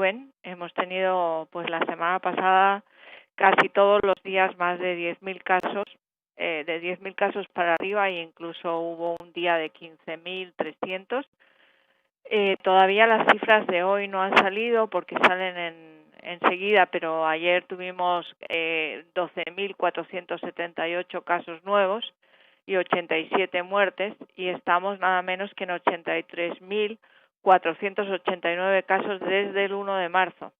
suben. Hemos tenido, pues la semana pasada, casi todos los días más de 10.000 casos, de 10.000 casos para arriba, e incluso hubo un día de 15.300. Todavía las cifras de hoy no han salido porque salen enseguida, pero ayer tuvimos 12.478 casos nuevos y 87 muertes, y estamos nada menos que en 83.489 casos desde el 1 de marzo.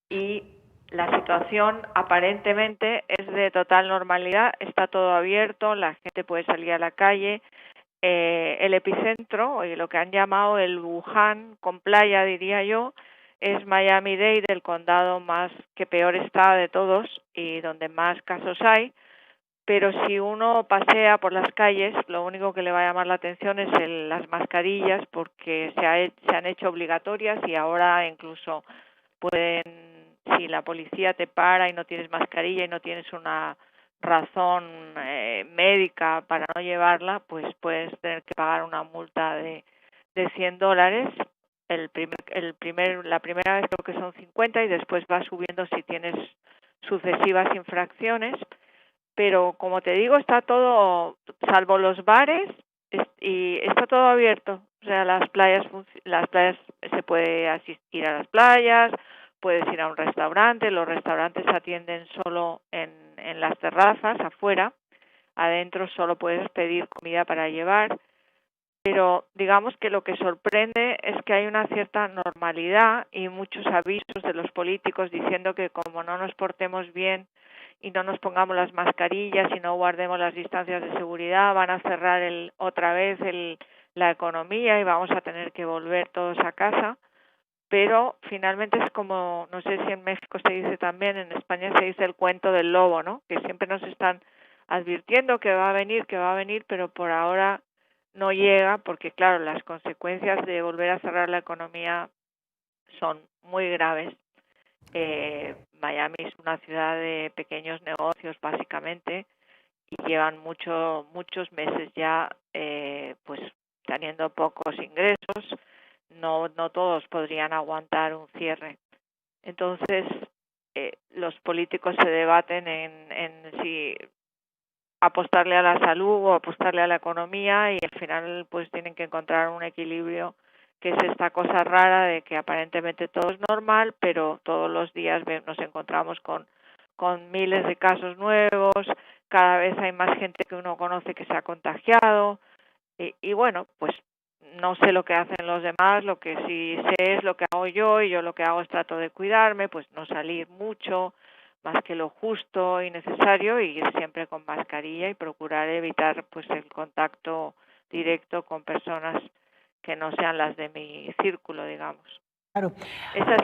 Y la situación aparentemente es de total normalidad, está todo abierto, la gente puede salir a la calle. El epicentro, y lo que han llamado el Wuhan con playa, diría yo, es Miami-Dade, el condado más que peor está de todos y donde más casos hay. Pero si uno pasea por las calles, lo único que le va a llamar la atención es las mascarillas, porque se han hecho obligatorias, y ahora incluso si la policía te para y no tienes mascarilla y no tienes una razón médica para no llevarla, pues puedes tener que pagar una multa de $100. La primera vez creo que son 50 y después va subiendo si tienes sucesivas infracciones. Pero como te digo, está todo, salvo los bares, y está todo abierto. O sea, las playas se puede asistir a las playas, puedes ir a un restaurante, los restaurantes atienden solo en las terrazas, afuera, adentro solo puedes pedir comida para llevar. Pero digamos que lo que sorprende es que hay una cierta normalidad y muchos avisos de los políticos diciendo que como no nos portemos bien y no nos pongamos las mascarillas y no guardemos las distancias de seguridad, van a cerrar otra vez la economía y vamos a tener que volver todos a casa. Pero finalmente es como, no sé si en México se dice también, en España se dice el cuento del lobo, ¿no? Que siempre nos están advirtiendo que va a venir, pero por ahora no llega, porque claro, las consecuencias de volver a cerrar la economía son muy graves. Miami es una ciudad de pequeños negocios básicamente, y llevan muchos meses ya pues teniendo pocos ingresos. No todos podrían aguantar un cierre. Entonces los políticos se debaten en si apostarle a la salud o apostarle a la economía, y al final pues tienen que encontrar un equilibrio, que es esta cosa rara de que aparentemente todo es normal, pero todos los días nos encontramos con miles de casos nuevos, cada vez hay más gente que uno conoce que se ha contagiado, y bueno, pues no sé lo que hacen los demás, lo que sí sé es lo que hago yo, y yo lo que hago es trato de cuidarme, pues no salir mucho, más que lo justo y necesario, y ir siempre con mascarilla y procurar evitar pues el contacto directo con personas que no sean las de mi círculo, digamos. Claro. Esa es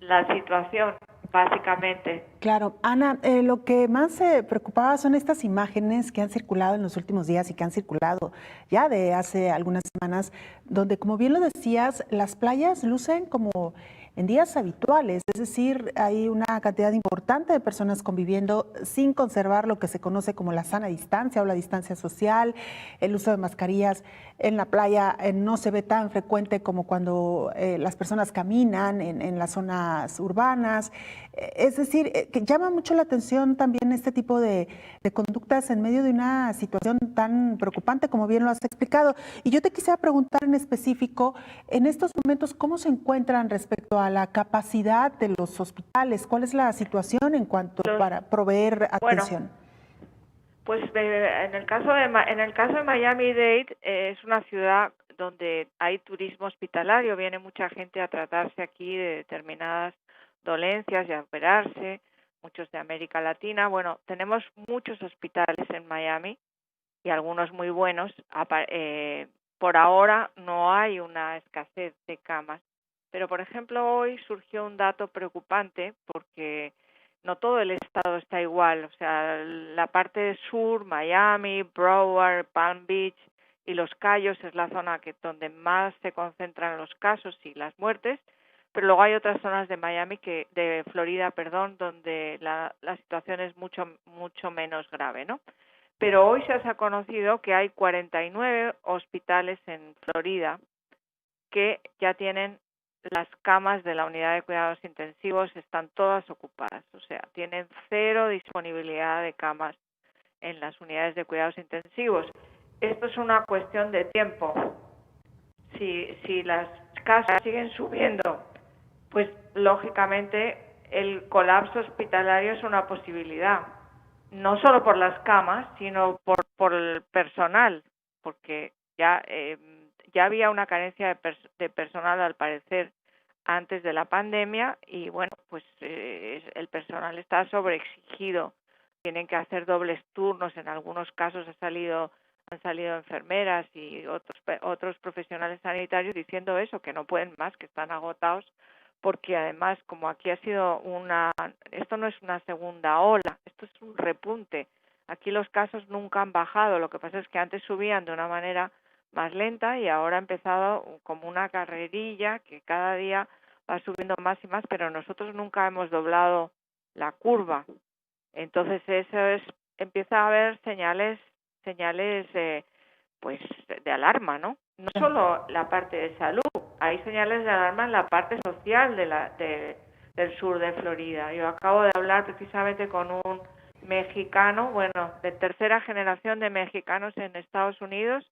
la situación, básicamente. Claro, Ana, lo que más preocupaba son estas imágenes que han circulado en los últimos días y que han circulado ya de hace algunas semanas, donde, como bien lo decías, las playas lucen como en días habituales, es decir, hay una cantidad importante de personas conviviendo sin conservar lo que se conoce como la sana distancia o la distancia social. El uso de mascarillas en la playa no se ve tan frecuente como cuando las personas caminan en las zonas urbanas. Es decir, que llama mucho la atención también este tipo de conductas en medio de una situación tan preocupante, como bien lo has explicado. Y yo te quisiera preguntar en específico, en estos momentos, ¿cómo se encuentran respecto a la capacidad de los hospitales? ¿Cuál es la situación en cuanto para proveer atención? Pues en el caso de Miami-Dade, es una ciudad donde hay turismo hospitalario, viene mucha gente a tratarse aquí de determinadas dolencias y a operarse, muchos de América Latina. Bueno, tenemos muchos hospitales en Miami y algunos muy buenos. Por ahora no hay una escasez de camas, pero por ejemplo hoy surgió un dato preocupante porque no todo el estado está igual. O sea, la parte sur, Miami, Broward, Palm Beach y Los Cayos es la zona donde más se concentran los casos y las muertes, pero luego hay otras zonas de Florida, donde la situación es mucho menos grave, ¿no? Pero hoy se ha conocido que hay 49 hospitales en Florida que ya tienen las camas de la unidad de cuidados intensivos están todas ocupadas, o sea, tienen cero disponibilidad de camas en las unidades de cuidados intensivos. Esto es una cuestión de tiempo. Si las casos siguen subiendo, pues lógicamente el colapso hospitalario es una posibilidad, no solo por las camas, sino por el personal, porque ya había una carencia de personal al parecer antes de la pandemia y bueno, pues el personal está sobreexigido, tienen que hacer dobles turnos, en algunos casos han salido enfermeras y otros profesionales sanitarios diciendo eso, que no pueden más, que están agotados, porque además como aquí ha sido esto no es una segunda ola, esto es un repunte. Aquí los casos nunca han bajado, lo que pasa es que antes subían de una manera más lenta y ahora ha empezado como una carrerilla que cada día va subiendo más y más, pero nosotros nunca hemos doblado la curva. Entonces empieza a haber señales pues de alarma, ¿no? No solo la parte de salud, hay señales de alarma en la parte social del sur de Florida. Yo acabo de hablar precisamente con un mexicano, bueno, de tercera generación de mexicanos en Estados Unidos,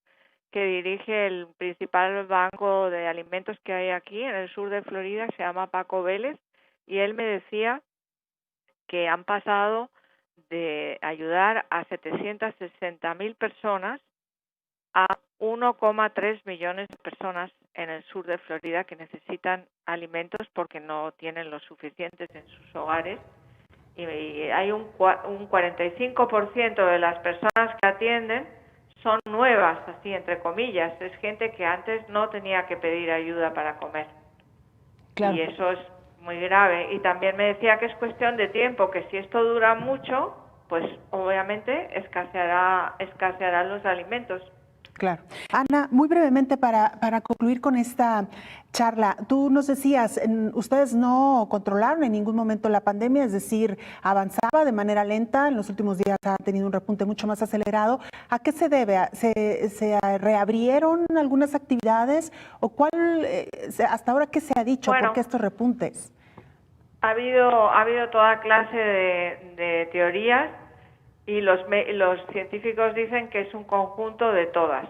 que dirige el principal banco de alimentos que hay aquí en el sur de Florida, se llama Paco Vélez, y él me decía que han pasado de ayudar a 760,000 personas a 1,3 millones de personas en el sur de Florida que necesitan alimentos porque no tienen los suficientes en sus hogares. Y hay un 45% de las personas que atienden son nuevas, así entre comillas. Es gente que antes no tenía que pedir ayuda para comer. Claro. Y eso es muy grave. Y también me decía que es cuestión de tiempo, que si esto dura mucho, pues obviamente escasearán los alimentos. Claro. Ana, muy brevemente para concluir con esta charla, tú nos decías, ustedes no controlaron en ningún momento la pandemia, es decir, avanzaba de manera lenta, en los últimos días ha tenido un repunte mucho más acelerado. ¿A qué se debe? ¿Se reabrieron algunas actividades o hasta ahora qué se ha dicho? Bueno, ¿por qué estos repuntes? Ha habido toda clase de teorías. Y los científicos dicen que es un conjunto de todas.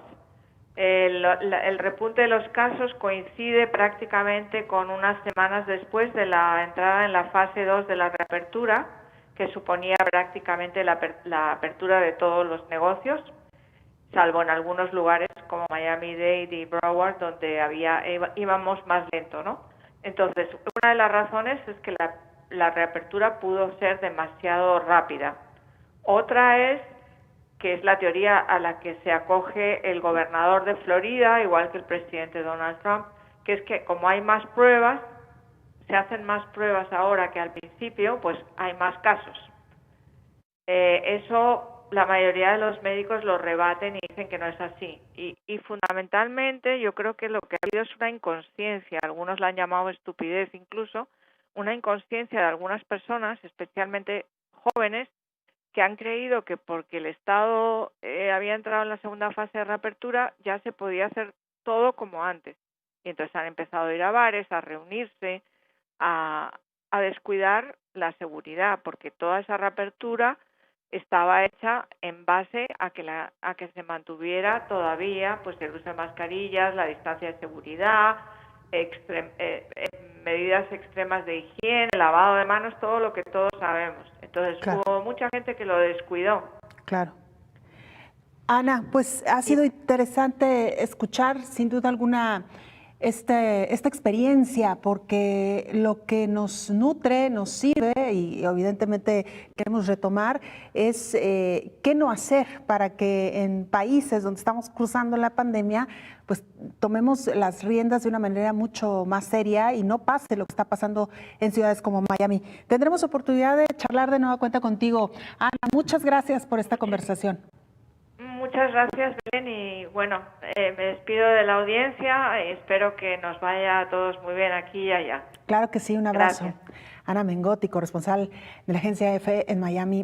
El repunte de los casos coincide prácticamente con unas semanas después de la entrada en la fase 2 de la reapertura, que suponía prácticamente la apertura de todos los negocios, salvo en algunos lugares como Miami-Dade y Broward, donde íbamos más lento, ¿no? Entonces, una de las razones es que la reapertura pudo ser demasiado rápida. Otra es que es la teoría a la que se acoge el gobernador de Florida, igual que el presidente Donald Trump, que es que como hay más pruebas, se hacen más pruebas ahora que al principio, pues hay más casos. Eso la mayoría de los médicos lo rebaten y dicen que no es así. Y fundamentalmente yo creo que lo que ha habido es una inconsciencia, algunos la han llamado estupidez incluso, una inconsciencia de algunas personas, especialmente jóvenes, que han creído que porque el Estado había entrado en la segunda fase de reapertura ya se podía hacer todo como antes. Y entonces han empezado a ir a bares, a reunirse, a descuidar la seguridad, porque toda esa reapertura estaba hecha en base a que se mantuviera todavía pues el uso de mascarillas, la distancia de seguridad, medidas extremas de higiene, lavado de manos, todo lo que todos sabemos. Entonces hubo mucha gente que lo descuidó. Claro. Ana, pues ha sido interesante escuchar sin duda alguna esta experiencia, porque lo que nos nutre, nos sirve y evidentemente queremos retomar es qué no hacer para que en países donde estamos cruzando la pandemia pues tomemos las riendas de una manera mucho más seria y no pase lo que está pasando en ciudades como Miami. Tendremos oportunidad de charlar de nueva cuenta contigo. Ana, muchas gracias por esta conversación. Muchas gracias, Belén, y bueno, me despido de la audiencia, espero que nos vaya a todos muy bien aquí y allá. Claro que sí, un abrazo. Gracias. Ana Mengotti, corresponsal de la agencia EFE en Miami.